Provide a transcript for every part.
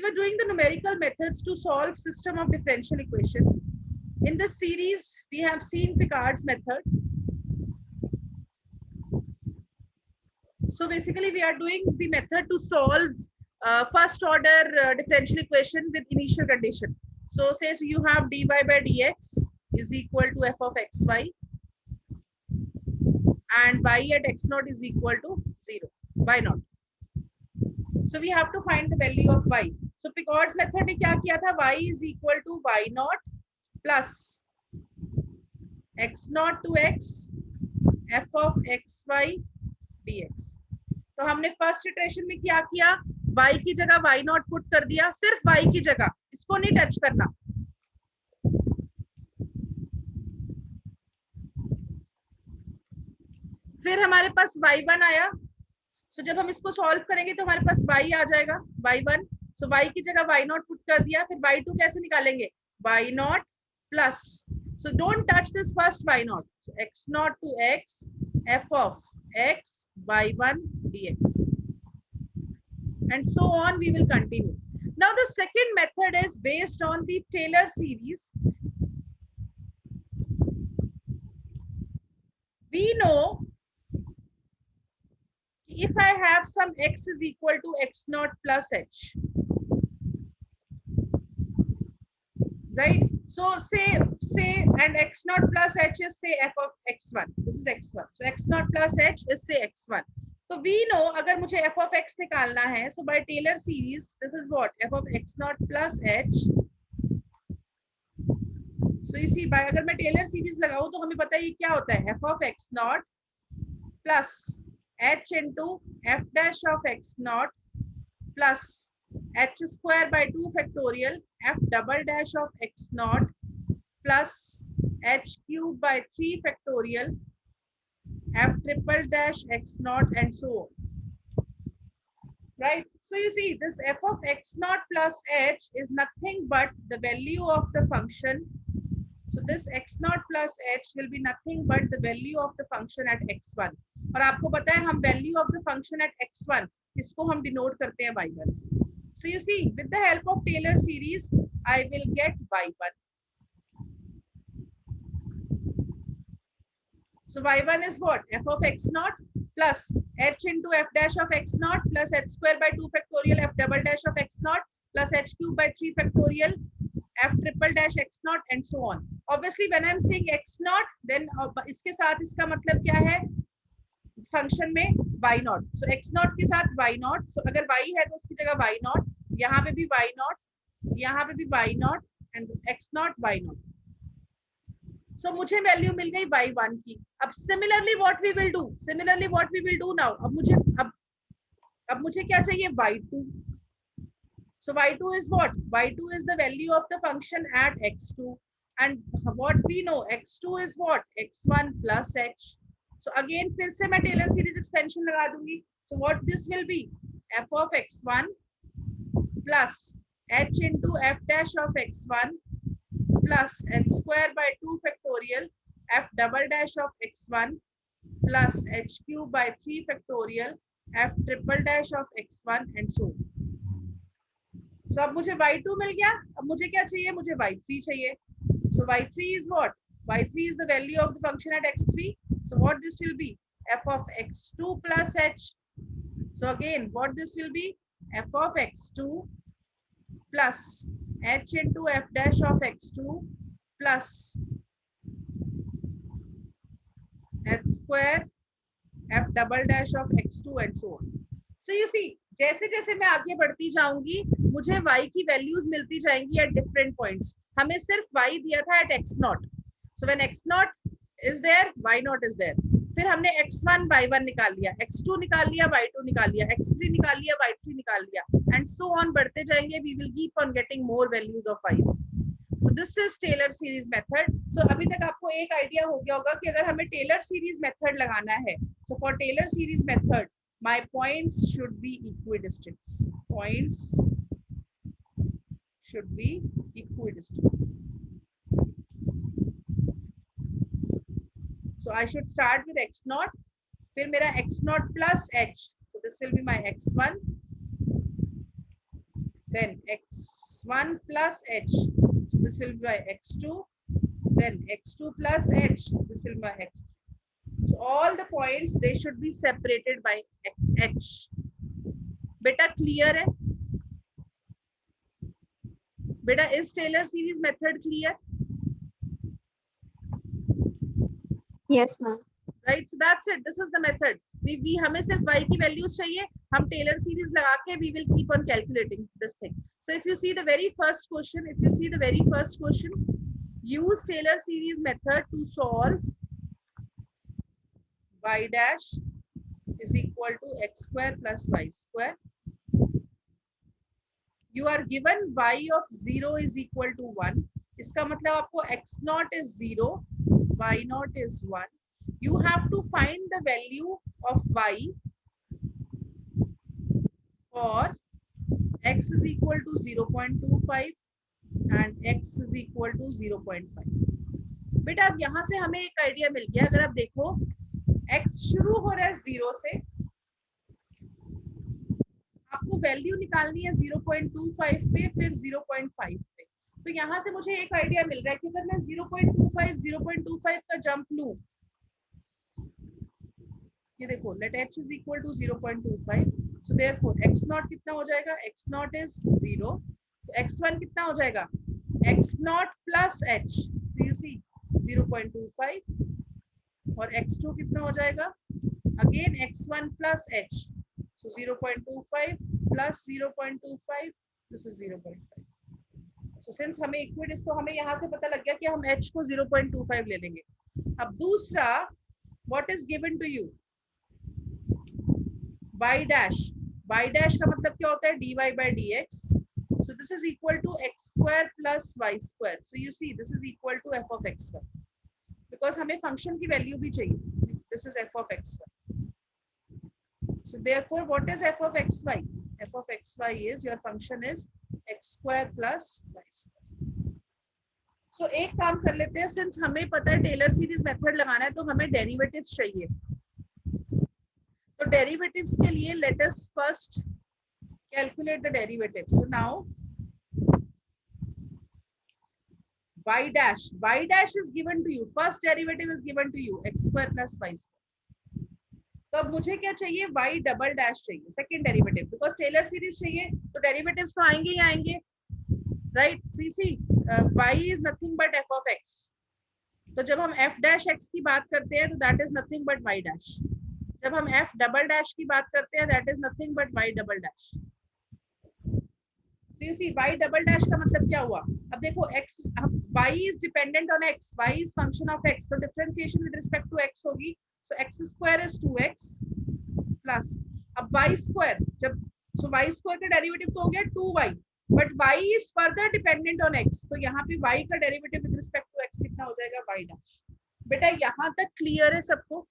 We were doing the numerical methods to solve system of differential equation. In this series, we have seen Picard's method. So basically, we are doing the method to solve first order differential equation with initial condition. So says you have dy by dx is equal to f of xy and y at x naught is equal to 0, y naught. So we have to find the value of y. So Picard's method ने क्या किया था? Y is equal to y naught plus x naught to x f of xy dx. तो हमने first iteration में क्या किया? y की जगह y नॉट पुट कर दिया, सिर्फ y की जगह, इसको नहीं टच करना. फिर हमारे पास y1 आया. सो जब हम इसको सॉल्व करेंगे तो हमारे पास y आ जाएगा y1. सो y की जगह y नॉट पुट कर दिया. फिर y2 कैसे निकालेंगे? y naught plus, so don't touch this first y naught, so x naught to x f of x y1 dx. And so on we will continue. Now the second method is based on the Taylor series. We know if I have some x is equal to x naught plus h, right? So say and x naught plus h is say f of x1. This is x1. So x naught plus h is say x1. So we know अगर मुझे f of x निकालना है, so by Taylor series this is what f of x naught plus h. So you see by अगर मैं Taylor series लगाऊं तो हमें पता है ये क्या होता है? f of x naught plus h into f dash of x naught plus h square by 2 factorial f double dash of x naught plus h cube by 3 factorial f triple dash x naught and so on, right? So you see this f of x naught plus h is nothing but the value of the function. So this x naught plus h will be nothing but the value of the function at x1. और आपको पता है हम value of the function at x1 इसको हम denote करते हैं y1 से. So you see with the help of Taylor series I will get y1. So y1 is what? F of x naught plus h into f dash of x naught plus h square by 2 factorial f double dash of x naught plus h cube by 3 factorial f triple dash x naught and so on. Obviously when I am saying x naught then इसके साथ इसका मतलब क्या है? Function में y naught. So x naught के साथ y naught. So अगर y है तो उसकी जगह y naught, यहाँ पे भी y naught, यहाँ पे भी y naught and x naught y naught. So मुझे वैल्यू मिल गई y1 की. अब similarly what we will do now, अब मुझे क्या चाहिए? y2. So y2 is what? y2 is the value of the function at x2 and what we know x2 is what? x1 plus h. So again फिर से मैं Taylor series expansion लगा दूंगी. So what this will be? f of x1 plus h into f dash of x1 plus h square by 2 factorial f double dash of x1 plus h cube by 3 factorial f triple dash of x1 and so on. So अब मुझे y2 मिल गया. अब मुझे क्या चाहिए? मुझे y3 चाहिए. So y3 is what? y3 is the value of the function at x3. So what this will be? F of x2 plus h. So again what this will be? F of x2 plus h into f dash of x2 plus h square f double dash of x2 and so on. So you see जैसे जैसे मैं आगे बढ़ती जाऊंगी मुझे y की values मिलती जाएंगी at different points. हमें सिर्फ y दिया था at x naught. So when x naught is there, y naught is there. फिर हमने x1 y1 निकाल लिया, x2 निकाल लिया, y2 निकाल लिया, x3 निकाल लिया, y3 निकाल लिया and so on बढ़ते जाएंगे. We will keep on getting more values of y. So this is Taylor series method. So अभी तक आपको एक आइडिया हो गया होगा कि अगर हमें Taylor series method लगाना है, so for Taylor series method my points should be equidistant. Points should be equidistant. So I should start with x naught. फिर मेरा x naught plus h. So this will be my x1 then x1 plus h, so this will be by x2, then x2 plus h, this will be by x. So all the points they should be separated by h. बेटा clear है? बेटा is Taylor series method clear? Yes, ma'am. Right, so that's it. This is the method. We हमें सिर्फ y की values चाहिए, हम Taylor series लगा के we will keep on calculating this thing. So if you see the very first question, use Taylor series method to solve y dash is equal to x square plus y square. You are given y of 0 is equal to 1. इसका मतलब आपको x naught is 0, y naught is 1. You have to find the value of y for x is equal to 0.25 and x is equal to 0.5. बेटा अब यहाँ से हमें एक idea मिल गया. अगर आप देखो x शुरू हो रहा है 0 से, आपको वैल्यू निकालनी है 0.25 पे, फिर 0.5 पे. तो यहाँ से मुझे एक आइडिया मिल रहा है कि अगर मैं 0.25 का जंप लूं, ये देखो let h is equal to 0.25, so therefore x naught कितना हो जाएगा, x नॉट इज 0, तो x1 कितना हो जाएगा, x not plus h, so you see 0.25, और x2 कितना हो जाएगा, again x1 plus h, so 0.25 plus 0.25, this is 0.5. So since हमें इक्विडिस, तो हमें यहाँ से पता लग गया कि हम h को 0.25 ले लेंगे. अब दूसरा, what is given to you, y dash. y dash का मतलब क्या होता है, dy by dx. So this is equal to x square plus y square. So you see this is equal to f of x square, because हमें function की value भी चाहिए. This is f of x square. So therefore what is f of xy? f of xy is, your function is x square plus y square. So एक काम कर लेते हैं, since हमें पता है टेलर सीरीज मेथड लगाना है, तो हमें डेरिवेटिव्स चाहिए. तो डेरिवेटिव्स के लिए let us first calculate the derivatives. So now y dash is given to you, first derivative is given to you, x square plus y square. तो अब मुझे क्या चाहिए, y डबल डैश चाहिए, second derivative, because Taylor series चाहिए तो derivatives तो आएंगे ही आएंगे, right. See y is nothing but f of x. तो जब हम f डैश x की बात करते हैं तो that is nothing but y dash. जब हम f डबल डैश की बात करते हैं that is nothing but y double dash. So you see y double dash का मतलब क्या हुआ, अब देखो x, y is dependent on x, y is function of x, तो differentiation with respect to x होगी, so x square is 2x plus, अब y square, जब so y square का डेरिवेटिव तो हो गया 2y, but y is further dependent on x, तो यहाँ पे y का derivative with respect to x कितना हो जाएगा, y dash. बेटा यहाँ तक क्लियर है सबको,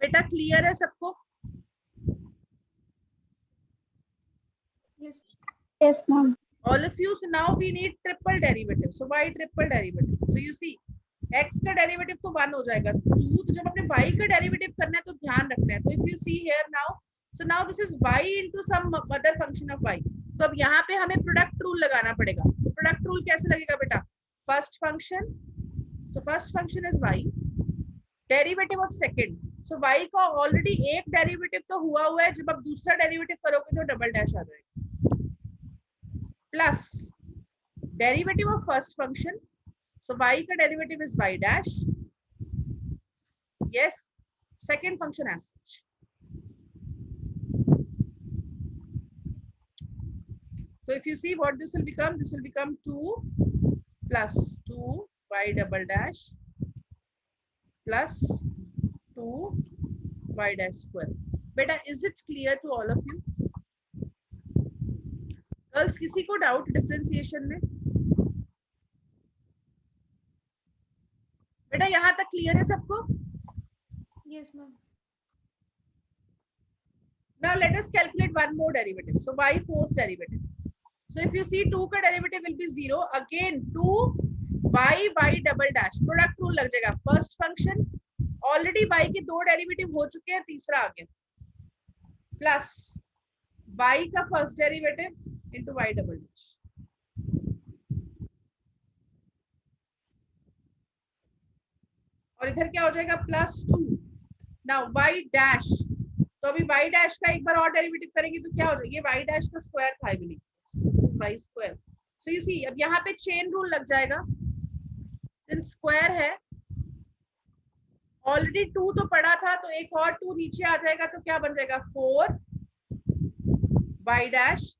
बेटा क्लियर है सबको? Yes, ma'am. All of you, so now we need triple derivative. So y triple derivative. So you see x का डेरिवेटिव तो 1 हो जाएगा, 2, तो जब अपने y का डेरिवेटिव करना है तो ध्यान रखना है. तो if you see here now, so now this is y into some other function of y. तो अब यहाँ पे हमें प्रोडक्ट रूल लगाना पड़ेगा. तो प्रोडक्ट रूल कैसे लगेगा बेटा, first function, so first function is y, derivative of second, so y का ऑलरेडी एक डेरिवेटिव तो हुआ है, जब आप दूसरा डेरिवेटिव करोगे तो डबल डैश आ जाएगा, plus derivative of first function, so y का derivative is y dash, yes, second function as such. So if you see what this will become 2 plus 2 y double dash plus 2 y dash square. Beta, is it clear to all of you? Girls किसी को doubt differentiation में? बेटा यहाँ तक clear है सबको? Yes, ma'am. Now let us calculate one more derivative. So y fourth derivative. So if you see 2 का derivative will be 0. Again 2 y double dash. Product rule लग जाएगा. First function already y के 2 derivative हो चुके हैं, तीसरा आ गया. Plus y का first derivative into y double dash. और इधर क्या हो जाएगा +2। नाउ y डैश, तो अभी y डैश का एक बार और डेरिवेटिव करेंगे तो क्या हो जाएगा, ये y डैश का स्क्वायर था I believe, y square. So you see अब यहाँ पे चेन रूल लग जाएगा, सिंस स्क्वायर है, ऑलरेडी 2 तो पड़ा था तो एक और 2 नीचे आ जाएगा, तो क्या बन जाएगा 4 y डैश,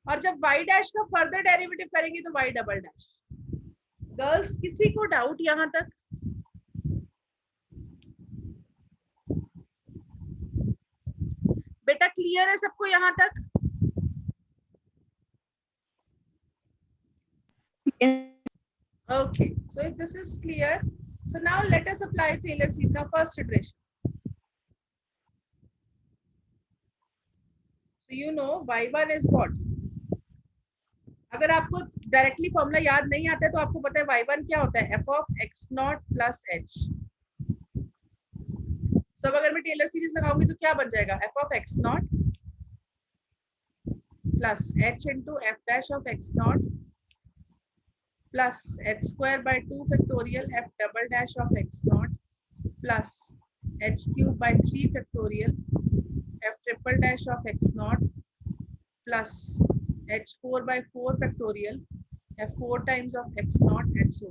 और जब y डैश का फर्दर डेरिवेटिव करेंगे तो y डबल डैश। गर्ल्स किसी को डाउट यहां तक? बेटा क्लियर है सबको यहां तक? Okay, so if this is clear, so now let us apply Taylor's series. Now first iteration. So you know y1 is what? अगर आपको डायरेक्टली फॉर्मूला याद नहीं आता है तो आपको पता है y1 क्या होता है, f of x naught plus h। सब अगर मैं टेलर सीरीज लगाऊंगी तो क्या बन जाएगा, f of x naught plus h into f dash of x naught plus h square by 2 factorial f double dash of x naught plus h cube by 3 factorial f triple dash of x naught plus h4 by 4 factorial f4 times of x naught and so.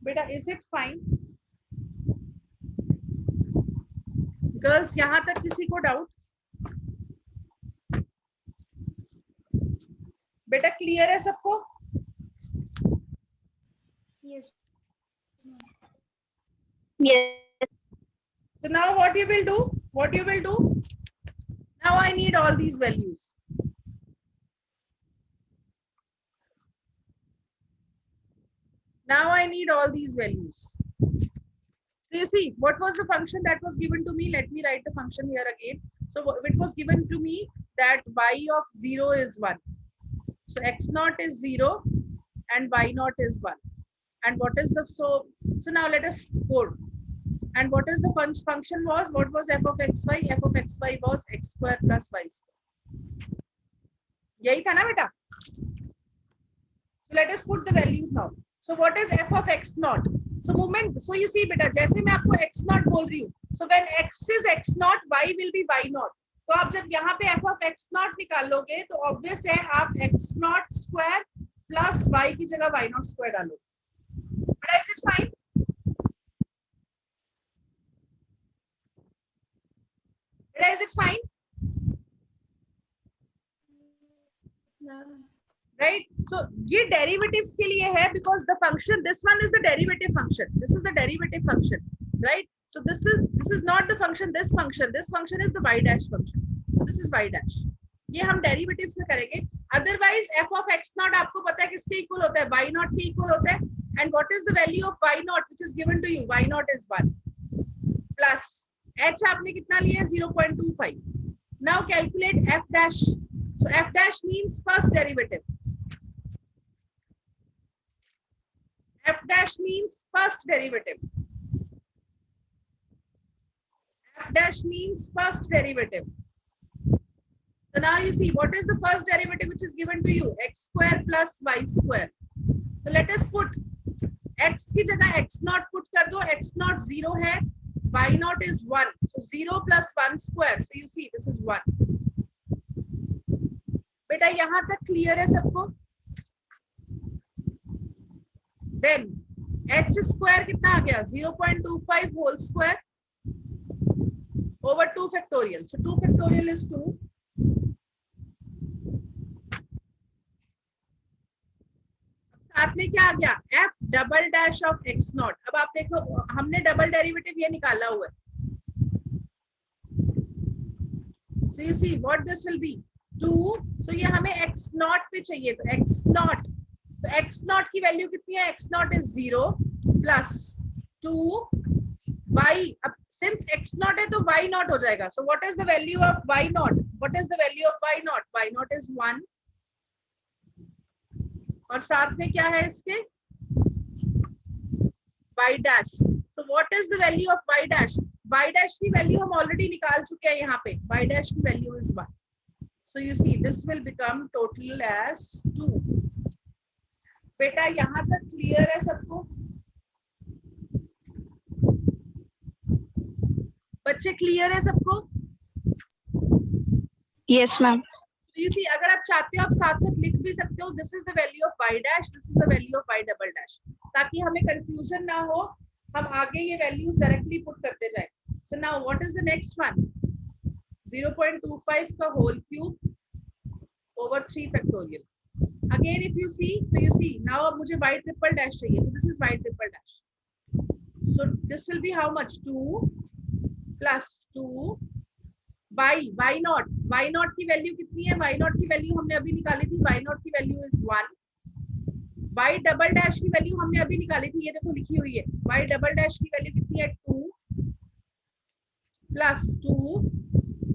Beta, is it fine? Girls, यहाँ तक किसी को doubt? बेटा clear है सबको? Yes. Yes. So now what you will do? What you will do? Now I need all these values. Now I need all these values. So you see, what was the function that was given to me? Let me write the function here again. So it was given to me that y of 0 is 1. So x naught is 0 and y naught is 1. And what is the, so now let us code. And what is the function was? What was f of xy? F of xy was x square plus y square. यही था ना बेटा? So let us put the values now. So what is f of x naught? So moment, so you see बेटा, जैसे मैं आपको x naught बोल रही हूँ, so when x is x naught, y will be y naught. तो आप जब यहाँ पे f of x naught निकालोगे तो obvious है आप x naught square plus y की जगह y naught square डालोगे. But is it fine? Is it fine? No. Right? So ये derivatives के लिए है because the function, this one is the derivative function. This is the derivative function, right? So this is not the function. This function is the y dash function. So this is y dash. ये हम derivatives में करेंगे. Otherwise f of x naught आपको पता है किसके equal होता है, y naught के equal होता है. And what is the value of y naught which is given to you? Y naught is 1 plus h आपने कितना लिया है 0.25. Now calculate f dash. So f dash means first derivative. F dash means first derivative. F dash means first derivative. So now you see what is the first derivative which is given to you? X square plus y square. So let us put x की जगह x naught put कर दो. X naught 0 है, y naught is 1. So 0 plus 1 square. So you see this is 1. बेटा यहाँ तक clear है सबको? Then h square कितना आ गया? 0.25 whole square over 2 factorial. So 2 factorial is 2. साथ में क्या आ गया? f double dash of x naught. अब आप देखो हमने डबल डेरिवेटिव ये निकाला हुआ है. So you see what this will be 2. So ये हमें x naught पे चाहिए तो x naught. तो x naught की वैल्यू कितनी है? x naught is 0 plus 2 y. अब since x naught है तो y naught हो जाएगा. So what is the value of y naught? What is the value of y naught? Y naught is 1. और साथ में क्या है इसके? y dash. So what is the value of y dash? y dash की value हम already निकाल चुके हैं यहाँ पे, y dash की value is 1. So you see this will become total as 2. बेटा यहाँ तक क्लियर है सबको? बच्चे क्लियर है सबको? Yes, ma'am. So you see अगर आप चाहते हो आप साथ साथ लिख भी सकते हो, this is the value of y dash, this is the value of y double dash, ताकि हमें confusion ना हो, हम आगे ये values directly put करते जाए. So now what is the next one? 0.25 का whole cube over 3 factorial. Again if you see, so you see now अब मुझे y triple dash चाहिए, so this is y triple dash. So this will be how much? 2 plus 2 y naught की value कितनी है? y naught की value हमने अभी निकाली थी, y naught की value is 1. y double dash की वैल्यू हमने अभी निकाली थी, ये देखो लिखी हुई है, y डबल डैश की वैल्यू कितनी है? 2 plus 2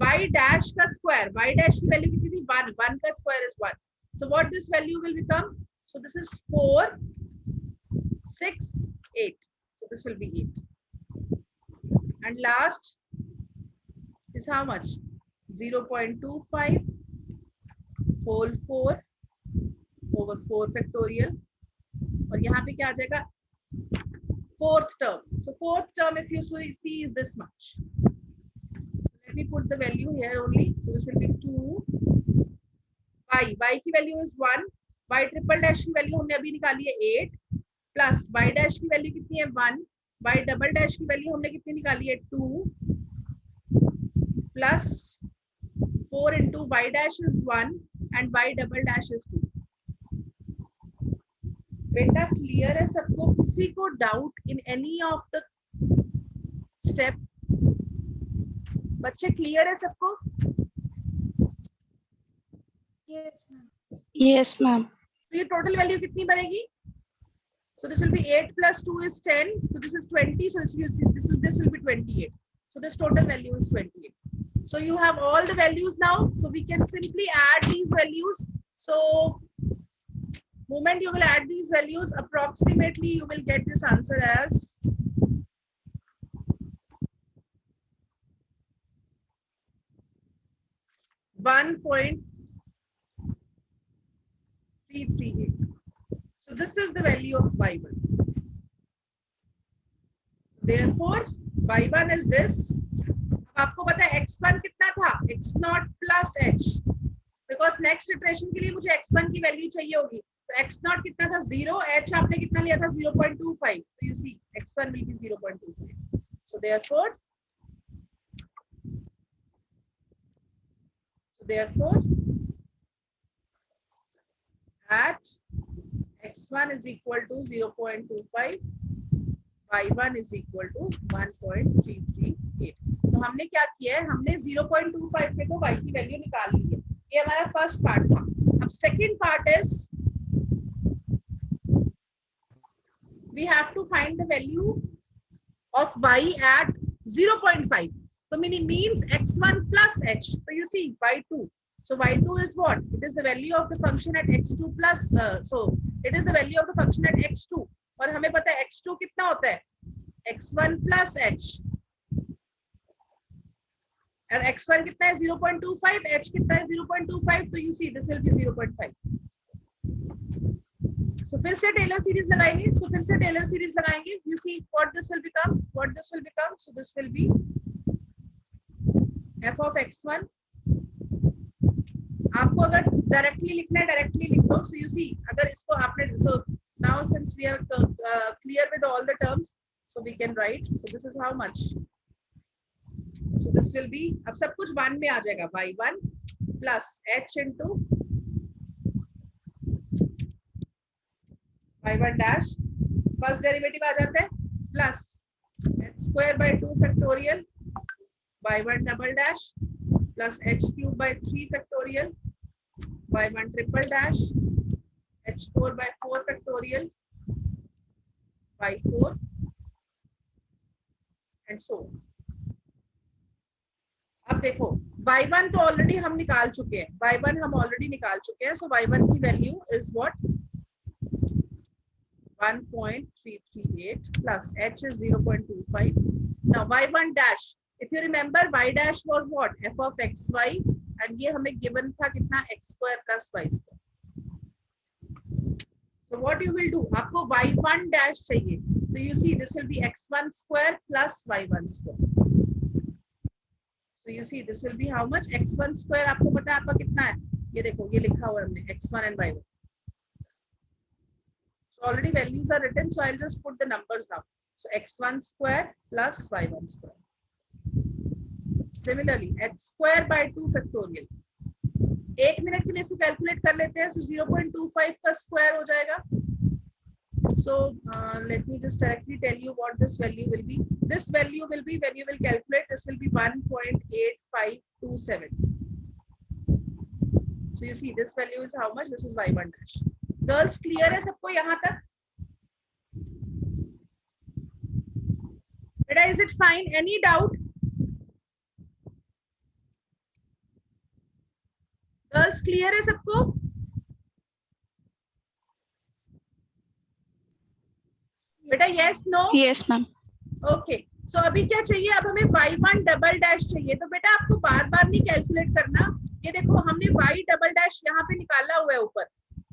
y dash का स्क्वायर, y dash की वैल्यू कितनी थी? 1, 1 का square is 1. So what this value will become? So this is 4, 6, 8. So this will be 8. And last is how much? 0.25 whole 4 over 4 factorial. और यहाँ पे क्या आ जाएगा? Fourth term. So fourth term if you see is this much. Let me put the value here only. So this will be 2 y की value is 1, y triple dash की value हमने अभी निकाली है 8, प्लस y डैश की value कितनी है? 1, y double dash की वैल्यू हमने कितनी निकाली है? 2 plus 4 into y dash is 1 and y double dash is 2. बेटा क्लियर है सबको? किसी को doubt in any of the step? बच्चे क्लियर है सबको? Yes, ma'am. Yes, ma'am. तो ये टोटल वैल्यू कितनी बनेगी? So this will be 8 plus 2 is 10. So this is 20. So this will be 28. So this total value is 28. So you have all the values now. So we can simply add these values. So moment you will add these values, approximately you will get this answer as 1.338. So this is the value of y1. Therefore y1 is this. अब आपको पता है x1 कितना था? x0 plus h. Because next iteration के लिए मुझे x1 की वैल्यू चाहिए होगी. तो x0 कितना था? 0. h आपने कितना लिया था? 0.25. So you see x1 will be 0.25. So therefore at x1 is equal to 0.25, y1 is equal to 1.338. तो हमने क्या किया है? हमने 0.25 पे तो y की वैल्यू निकाल ली है. ये हमारा फर्स्ट पार्ट था. अब second part is we have to find the value of y at 0.5. So means x1 plus h. So you see y2. So y2 is what? It is the value of the function at x2 plus. So it is the value of the function at x2. और हमें पता है x2 कितना होता है? x1 plus h. और x1 कितना है? 0.25. h कितना है? 0.25. तो you see this will be 0.5. So फिर से टेलर सीरीज लगाएंगे. So फिर से टेलर सीरीज लगाएंगे. You see what this will become? What this will become? So this will be f of x1. आपको अगर डायरेक्टली लिखना है डायरेक्टली लिख दो. So you see अगर इसको आपने so now since we are clear with all the terms, so we can write. So this is how much. So this will be अब सब कुछ 1 में आ जाएगा. y1 plus h into y1 dash first derivative आ जाता है plus h square by 2 factorial y1 double dash plus h cube by 3 factorial y1 triple dash h4 by 4 factorial y4 and so on. अब देखो y1 तो already हम निकाल चुके हैं. y1 हम ऑलरेडी निकाल चुके हैं. सो y1 की value is what? 1.338 plus h is 0.25 Now y1 dash, if you remember y dash was what, f of xy, and ये हमें given था कितना, x square plus y square. So what you will do, आपको y1 dash चाहिए, so you see this will be x1 square plus y1 square. So you see this will be how much, x1 square आपको पता है आपका कितना है, ये देखो ये लिखा हुआ है हमने x1 and y1. So already values are written, so I'll just put the numbers now. So x1 square plus y1 square. Similarly, h square by 2 factorial. एक मिनट के लिए इसको कैलकुलेट कर लेते हैं. So 0.25 का स्क्वायर हो जाएगा. So let me just directly tell you what this value will be. This value will be, when you will calculate, this will be 1.8527. So you see this value is how much? This is y1 dash. Girls, clear है सबको यहाँ तक? Beta, is it fine? Any doubt? Girls, clear है सबको? बेटा yes no? Yes, ma'am. Okay, so अभी क्या चाहिए, अब हमें y1 डबल डैश चाहिए. तो बेटा आपको बार बार नहीं कैलकुलेट करना. ये देखो हमने y डबल डैश यहाँ पे निकाला हुआ है ऊपर,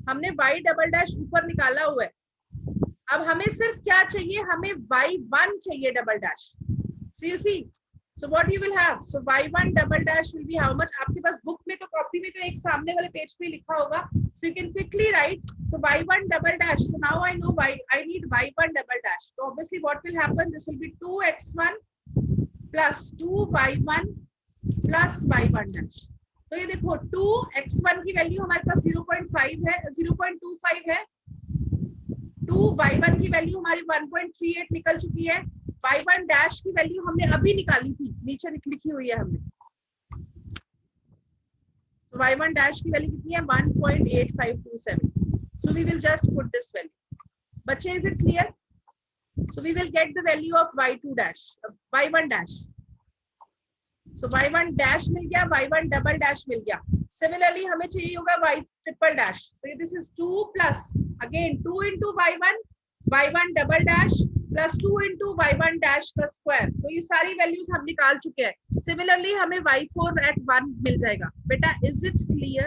हमने y डबल डैश ऊपर निकाला हुआ है. अब हमें सिर्फ क्या चाहिए, हमें y1 चाहिए double dash. So you see, so what you will have, so y1 double dash will be how much. आपके पास बुक में तो, कॉपी में तो एक सामने वाले पेज पे लिखा होगा, so you can quickly right. So y1 double dash. So now I know I need y1 double dash. So obviously what will happen? This will be 2x1 plus 2y1 plus y1 dash. तो ये देखो 2x1 की value हमारे पास 0.5 है, 0.25 है. 2y1 की value हमारी 1.38 निकल चुकी है. y1 dash की वैल्यू हमने अभी निकाली थी, नीचे लिखी हुई है हमने. तो y1 dash की वैल्यू कितनी है, 1.8527. So we will just put this value. Bache, is it clear? So we will get the value of y2 dash, y1 dash. So y1 dash मिल गया, y1 double dash मिल गया. Similarly हमें चाहिए होगा y triple dash. So this is 2 plus again 2 into y1 double dash plus 2 into y1 dash का square. तो ये सारी values हम निकाल चुके हैं. Similarly हमें y4 at 1 मिल जाएगा. बेटा, is it clear?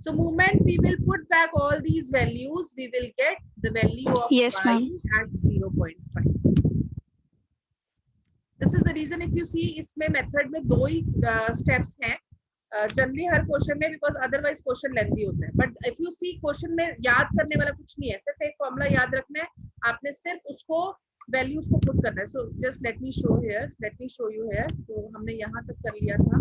So moment we will put back all these values, we will get the value of Yes, y ma'am. at 0.5. This is the reason if you see इसमें method में दो ही steps हैं. Generally हर question में, because otherwise question lengthy होता है. But if you see question में याद करने वाला कुछ नहीं है, सिर्फ एक formula याद रखना है, आपने सिर्फ उसको values को put करना है. So just let me show here, let me show you here. तो हमने यहाँ तक कर लिया था.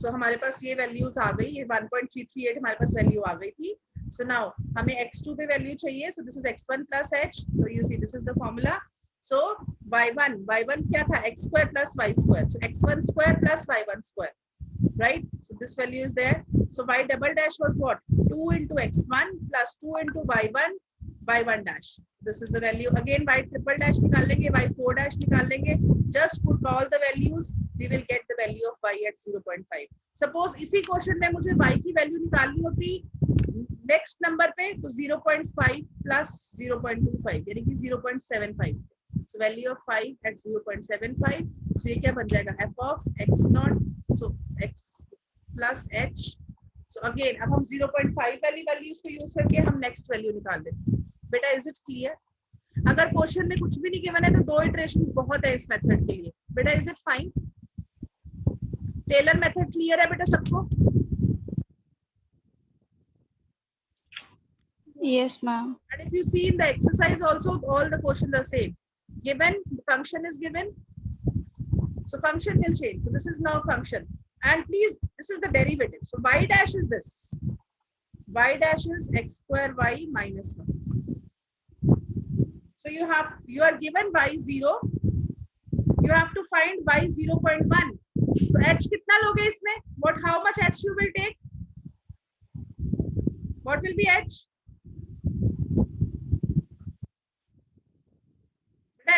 तो हमारे पास ये वैल्यूज आ गई, ये 1.338 हमारे पास वैल्यू आ गई थी. सो नाउ हमें x2 पे वैल्यू चाहिए. So this is x1 plus h. So you see this is the formula. So y1 क्या था, x square plus y square. So x1 square plus y1 square, right? So this value is there. So y double dash was what, 2 into x1 plus 2 into y1 dash. This is the value. Again y triple dash निकाल लेंगे, y4 dash निकाल लेंगे. Just put all the values, we will get the value of y at 0.5. Suppose इसी question में मुझे y की value निकालनी होती नेक्स्ट नंबर पे, तो 0.5 plus 0.25 यानी कि 0.75. So value of 5 at 0.75. So ये क्या बन जाएगा, f of x naught. So x plus h. So again अब हम 0.5 वाली वैल्यूज को यूज करके हम नेक्स्ट वैल्यू निकाल देते. बेटा, इज इट क्लियर? अगर क्वेश्चन में कुछ भी नहीं गिवन है तो दो इटरेशंस बहुत है इस मेथड के लिए. बेटा, is it fine? Taylor method clear है बेटा सबको? Yes, ma'am. And if you see in the exercise also, all the questions are same. Given, the function is given, so function will change. So this is now function, and please, this is the derivative. So y dash is this. Y dash is x square y minus 1. So you are given y0. You have to find y 0.1. So h कितना लोगे इसमें? How much h you will take? What will be h?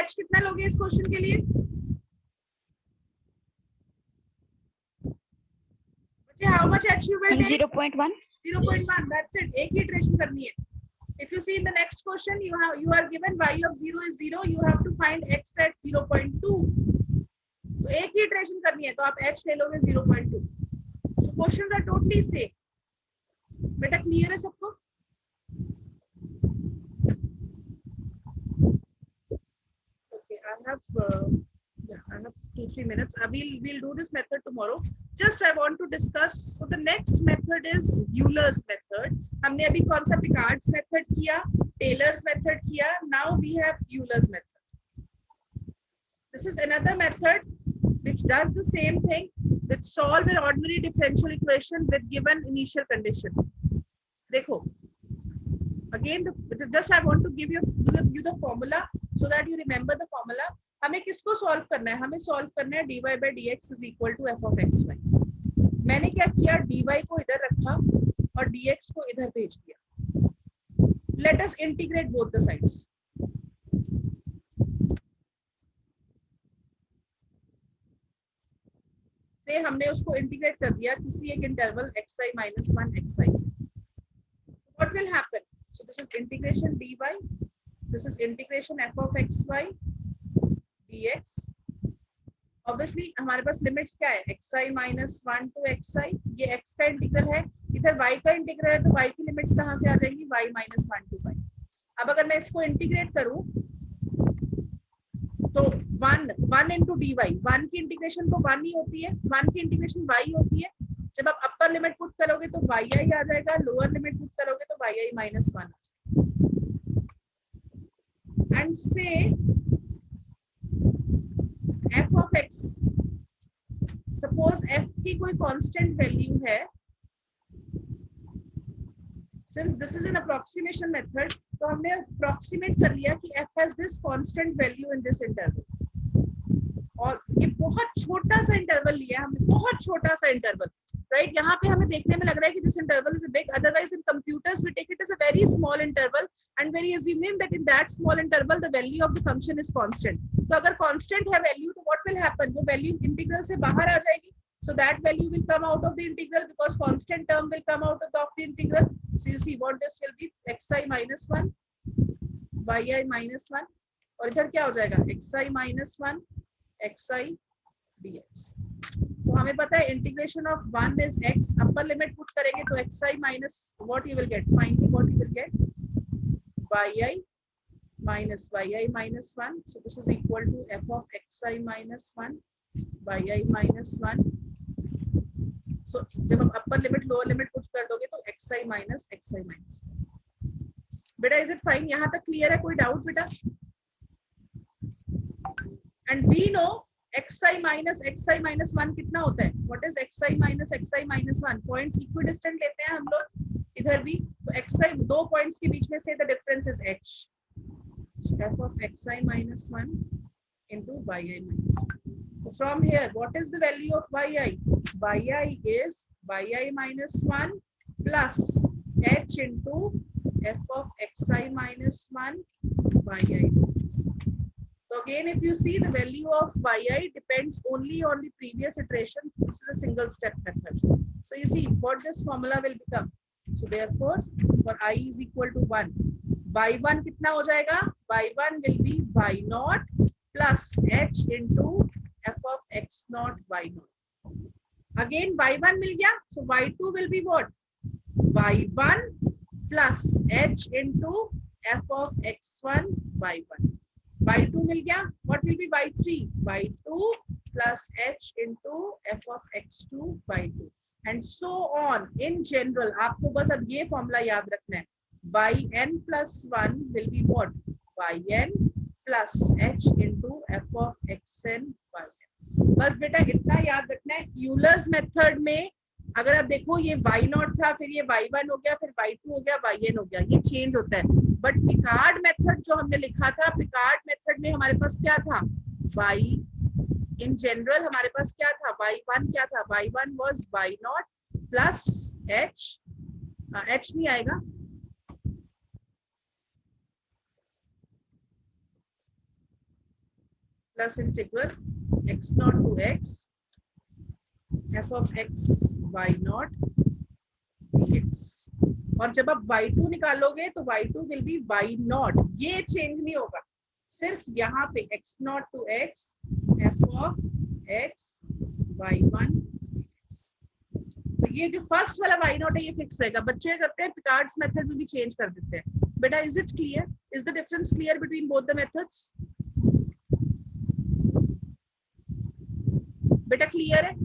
h कितना लोगे इस question के लिए? how much h you will take? 0.1. 0.1. That's it. एक ही iteration करनी है. If you see in the next question, you are given y of 0 is 0. You have to find x at 0.2. तो एक ही iteration करनी है, तो आप h ले लोगे 0.2. So questions are totally same. बेटा clear है सबको? Okay, I have 2-3 minutes. We'll do this method tomorrow. Just I want to discuss. So the next method is Euler's method. हमने अभी कौन सा Picard's method किया, Taylor's method किया. Now we have Euler's method. This is another method which does the same thing, which solve an ordinary differential equation with given initial condition. देखो. Again, just I want to give you the formula so that you remember the formula. हमें किसको solve करना है? हमें solve करना है dy by dx is equal to f of xy. मैंने क्या किया? dy को इधर रखा और dx को इधर भेज दिया. Let us integrate both the sides. से हमने उसको इंटीग्रेट कर दिया किसी एक इंटरवल xi minus 1 xi से. What will happen? So this is integration dy. This is integration f of xy dx. Obviously हमारे पास लिमिट्स क्या है? xi minus 1 to xi. ये x का इंटीग्रल है, इधर y का इंटीग्रल है, तो y की लिमिट्स कहाँ से आ जाएंगी? y minus 1 to y. अब अगर मैं इसको इंटीग्रेट करूं तो 1 into dy, 1 की इंटीग्रेशन तो 1 ही होती है, 1 की इंटीग्रेशन y होती है. जब आप अपर लिमिट पुट करोगे तो yi आ जाएगा, लोअर लिमिट पुट करोगे तो yi minus 1 आ जाएगा. And say f of x, suppose f की कोई constant value है. Since this is an approximation method, तो हमने approximate कर लिया कि f has this constant value in this interval. और ये बहुत छोटा सा इंटरवल लिया है हमने, बहुत छोटा सा इंटरवल, राइट? यहाँ पे हमें देखने में लग रहा है कि this interval is big. Otherwise, in computers we take it as a very small interval and very assuming that in that small interval the value of the function is constant. तो अगर constant है value, तो what will happen? वो value integral से बाहर आ जाएगी. So that value will come out of the integral because constant term will come out of the integral. So you see what this will be? xi minus 1, yi minus 1, और इधर क्या हो जाएगा? xi minus 1 xi dx. तो हमें पता है integration of 1 is x. Upper limit put करेंगे तो xi minus what you will get? Finally what you will get? yi minus yi minus 1. So this is equal to f of xi minus 1 yi minus 1. So जब आप upper limit lower limit put कर दोगे तो xi minus xi minus. बेटा is it fine? यहाँ तक clear है? कोई डाउट बेटा? And we know xi minus 1 कितना होता है? What is xi minus 1? Points equidistant लेते हैं हम लोग इधर भी, तो xi दो पॉइंट्स के बीच में से the difference is h. So f of xi minus 1 into yi minus 1. So from here, what is the value of yi? Yi is yi minus 1 plus h into f of xi minus 1 yi minus 1. So again, if you see, the value of yi depends only on the previous iteration. This is a single step method. So you see what this formula will become. So therefore, for I is equal to 1, y1 कितना हो जाएगा? y1 will be y naught plus h into f of x naught y naught. Again y1 मिल गया, so y2 will be what? y1 plus h into f of x1 y1. y2 मिल गया, what will be y3? y2 plus h into f of x2 y2 and so on. In general, आपको बस अब ये formula याद रखना है. yn plus 1 will be what? yn plus h into f of xn yn. बस बेटा इतना याद रखना है. यूलर्स मेथड में अगर आप देखो ये y0 था, फिर ये y1 हो गया, फिर y2 हो गया, yn हो गया, ये चेंज होता है. बट पिकार्ड मेथड जो हमने लिखा था, पिकार्ड मेथड में हमारे पास क्या था? y इन जनरल हमारे पास क्या था? y1 क्या था? y1 was y0 plus h नहीं आएगा, plus integral x0 to x f of x y naught dx। और जब आप y2 निकालोगे तो y2 will be y naught, ये चेंज नहीं होगा, सिर्फ यहाँ पे x naught to x f of x y1 तो ये जो फर्स्ट वाला y नॉट है ये फिक्स रहेगा। बच्चे करते हैं पिकार्ड्स मेथड में भी चेंज कर देते हैं। बेटा is it clear, is the difference clear between both the methods? बेटा क्लियर है?